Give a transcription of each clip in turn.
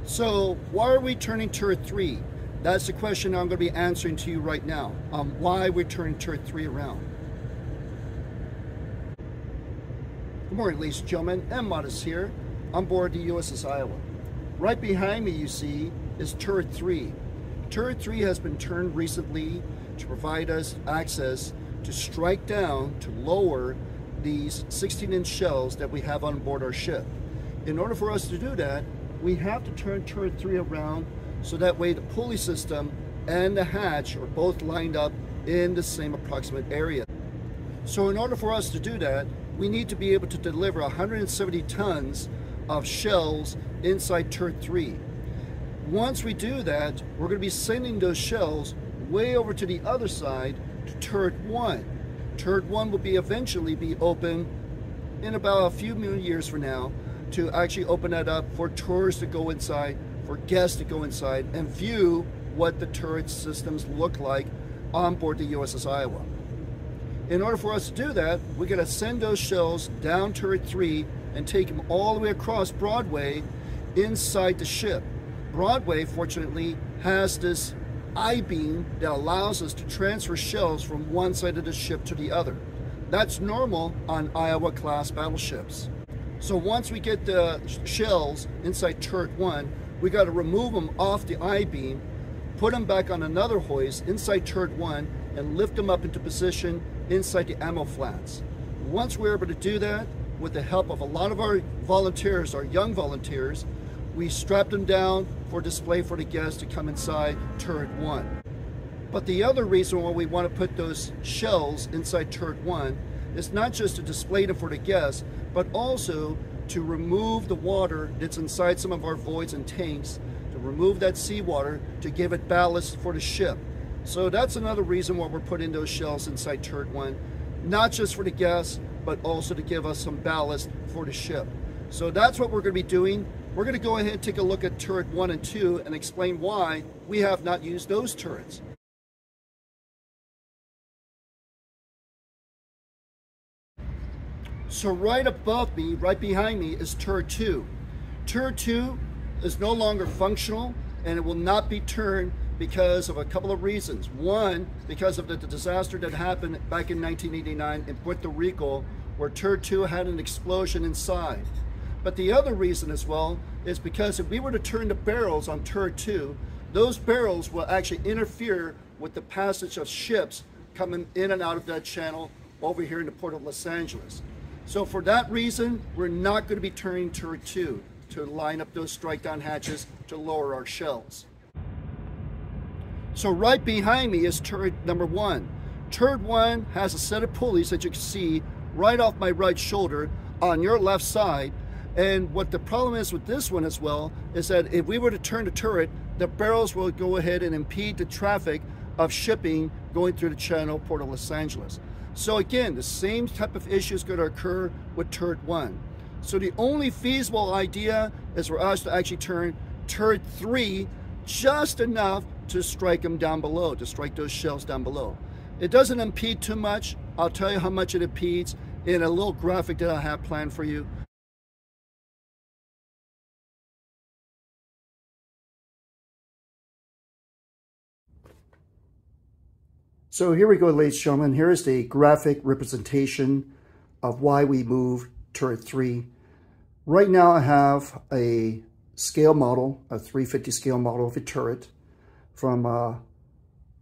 So why are we turning turret 3? That's the question I'm going to be answering to you right now. Why we're turning turret 3 around. Good morning, ladies and gentlemen. M. Modest here on board the USS Iowa. Right behind me, you see, is turret 3. Turret 3 has been turned recently to provide us access to strike down, to lower these 16-inch shells that we have on board our ship. In order for us to do that, we have to turn turret 3 around so that way the pulley system and the hatch are both lined up in the same approximate area. So in order for us to do that, we need to be able to deliver 170 tons of shells inside turret 3. Once we do that, we're going to be sending those shells way over to the other side to turret 1. Turret 1 will eventually be open in about a few million years from now, to actually open that up for tourists to go inside, for guests to go inside and view what the turret systems look like on board the USS Iowa. In order for us to do that, we're going to send those shells down turret 3 and take them all the way across Broadway inside the ship. Broadway, fortunately, has this I-beam that allows us to transfer shells from one side of the ship to the other. That's normal on Iowa-class battleships. So once we get the shells inside turret 1, we got to remove them off the I-beam, put them back on another hoist inside turret 1, and lift them up into position inside the ammo flats. Once we're able to do that, with the help of a lot of our volunteers, our young volunteers, we strap them down for display for the guests to come inside turret 1. But the other reason why we want to put those shells inside turret 1 is not just to display them for the guests, but also to remove the water that's inside some of our voids and tanks, to remove that seawater to give it ballast for the ship. So that's another reason why we're putting those shells inside turret 1, not just for the guests, but also to give us some ballast for the ship. So that's what we're going to be doing. We're going to go ahead and take a look at turret 1 and 2 and explain why we have not used those turrets. So right above me, right behind me, is turret 2. Turret 2 is no longer functional, and it will not be turned because of a couple of reasons. One, because of the disaster that happened back in 1989 in Puerto Rico, where turret 2 had an explosion inside. But the other reason as well is because if we were to turn the barrels on turret 2, those barrels will actually interfere with the passage of ships coming in and out of that channel over here in the port of Los Angeles. So for that reason, we're not going to be turning turret 2 to line up those strike down hatches to lower our shells. So right behind me is turret number 1. Turret 1 has a set of pulleys that you can see right off my right shoulder on your left side. And what the problem is with this one as well is that if we were to turn the turret, the barrels will go ahead and impede the traffic of shipping going through the channel, Port of Los Angeles. So again, the same type of issue is going to occur with turret 1. So the only feasible idea is for us to actually turn turret 3 just enough to strike them down below, to strike those shells down below. It doesn't impede too much. I'll tell you how much it impedes in a little graphic that I have planned for you. So here we go, ladies and gentlemen. Here is the graphic representation of why we moved turret 3. Right now I have a scale model, a 350 scale model of a turret from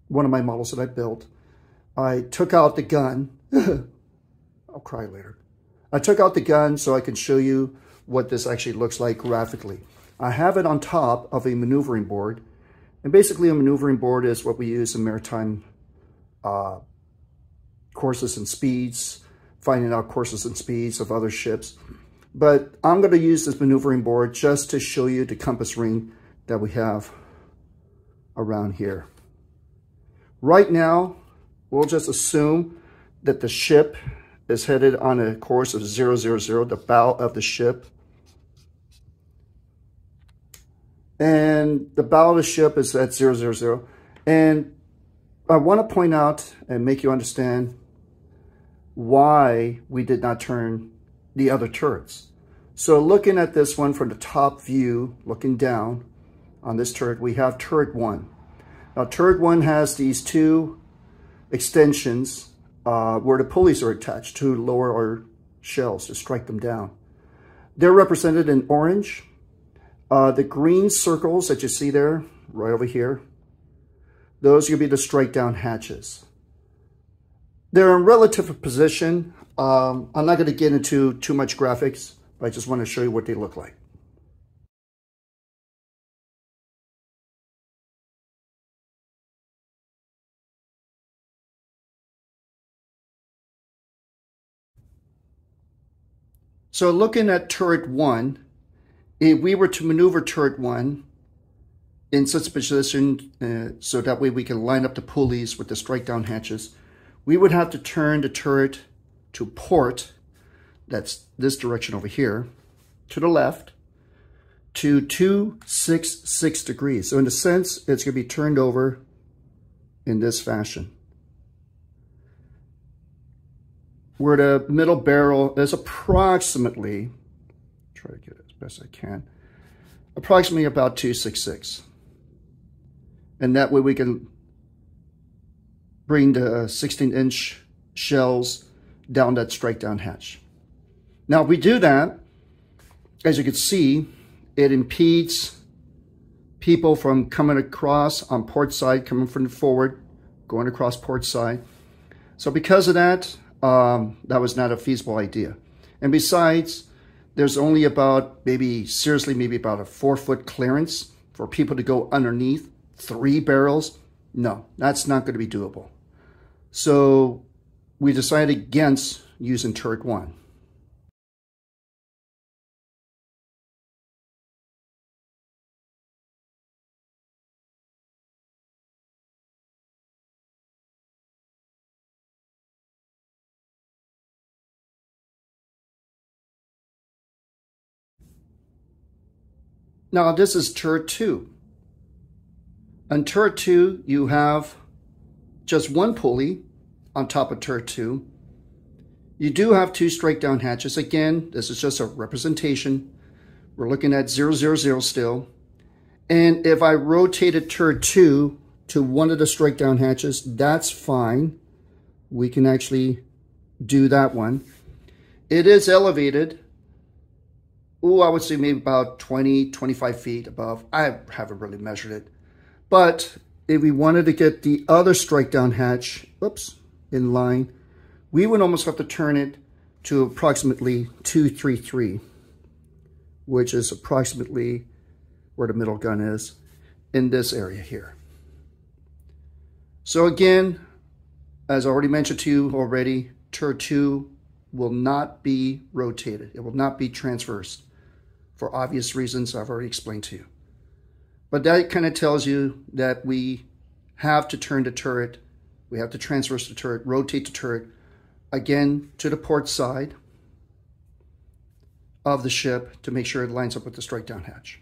one of my models that I built. I took out the gun. I'll cry later. I took out the gun so I can show you what this actually looks like graphically. I have it on top of a maneuvering board. And basically a maneuvering board is what we use in maritime courses and speeds, finding out courses and speeds of other ships. But I'm going to use this maneuvering board just to show you the compass ring that we have around here. Right now, we'll just assume that the ship is headed on a course of 000, the bow of the ship. And the bow of the ship is at 000. And I want to point out and make you understand why we did not turn the other turrets. So looking at this one from the top view, looking down, on this turret, we have turret 1. Now turret 1 has these two extensions where the pulleys are attached to lower our shells to strike them down. They're represented in orange. The green circles that you see there, right over here, those are going to be the strike down hatches. They're in relative position. I'm not going to get into too much graphics, but I just want to show you what they look like. So looking at turret 1, if we were to maneuver turret 1 in such a position so that way we can line up the pulleys with the strike down hatches, we would have to turn the turret to port, that's this direction over here, to the left, to 266 degrees. So in a sense, it's going to be turned over in this fashion, where the middle barrel is approximately, try to get it as best I can, approximately about 266. And that way we can bring the 16-inch shells down that strike down hatch. Now if we do that, as you can see, it impedes people from coming across on port side, coming from the forward, going across port side. So because of that, that was not a feasible idea. And besides, there's only about maybe about a 4-foot clearance for people to go underneath 3 barrels. No, that's not going to be doable. So we decided against using turret 1. Now this is turret 2. On turret 2, you have just one pulley on top of turret 2. You do have 2 strike down hatches. Again, this is just a representation. We're looking at 000 still. And if I rotated turret 2 to one of the strike down hatches, that's fine. We can actually do that one. It is elevated. I would say maybe about 20, 25 feet above. I haven't really measured it. But if we wanted to get the other strike down hatch, in line, we would almost have to turn it to approximately 233, which is approximately where the middle gun is in this area here. So again, as I already mentioned to you already, turret 2 will not be rotated. It will not be transversed for obvious reasons I've already explained to you. But that kind of tells you that we have to turn the turret, we have to transverse the turret, rotate the turret, again to the port side of the ship to make sure it lines up with the strike down hatch.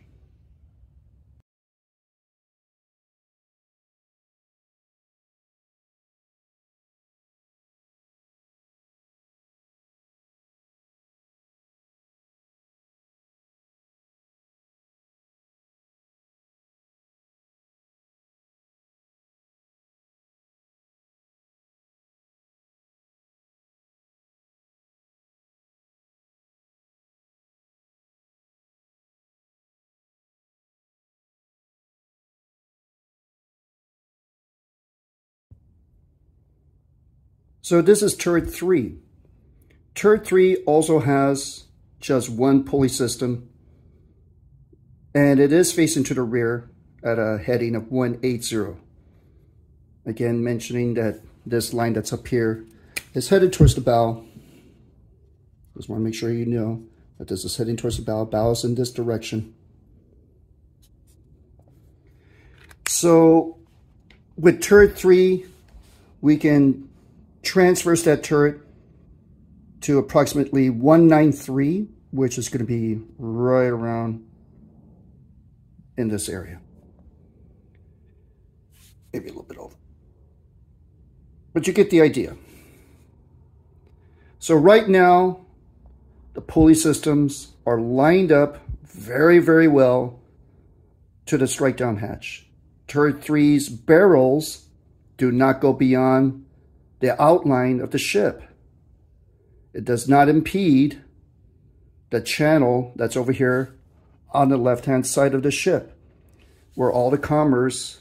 So this is turret 3. Turret 3 also has just one pulley system, and it is facing to the rear at a heading of 180. Again, mentioning that this line that's up here is headed towards the bow. Just want to make sure you know that this is heading towards the bow. Bow is in this direction. So with turret 3, we can transverse that turret to approximately 193, which is going to be right around in this area. Maybe a little bit over. But you get the idea. So right now, the pulley systems are lined up very, very well to the strike down hatch. Turret 3's barrels do not go beyond the outline of the ship. It does not impede the channel that's over here on the left-hand side of the ship, where all the commerce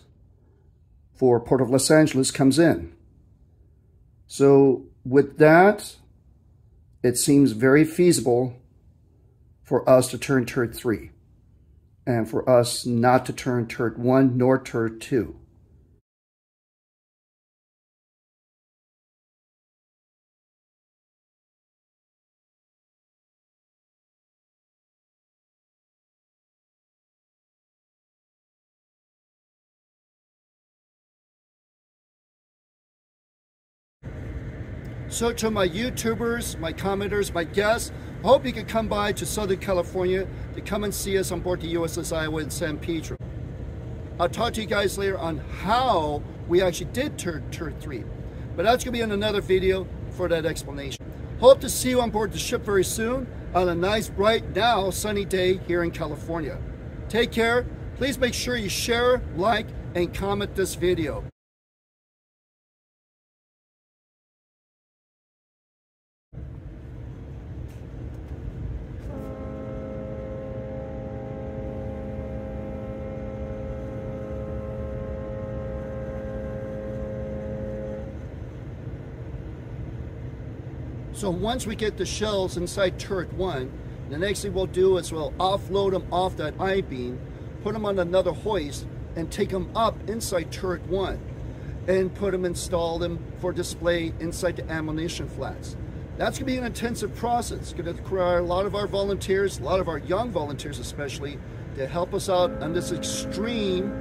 for Port of Los Angeles comes in. So with that, it seems very feasible for us to turn turret 3 and for us not to turn turret 1 nor turret 2. So to my YouTubers, my commenters, my guests, I hope you could come by to Southern California to come and see us on board the USS Iowa in San Pedro. I'll talk to you guys later on how we actually did turret 3. But that's going to be in another video for that explanation. Hope to see you on board the ship very soon on a nice, bright, now sunny day here in California. Take care. Please make sure you share, like, and comment this video. So once we get the shells inside turret 1, the next thing we'll do is we'll offload them off that I-beam, put them on another hoist, and take them up inside turret 1, and install them for display inside the ammunition flats. That's going to be an intensive process. It's going to require a lot of our volunteers, a lot of our young volunteers especially, to help us out on this extreme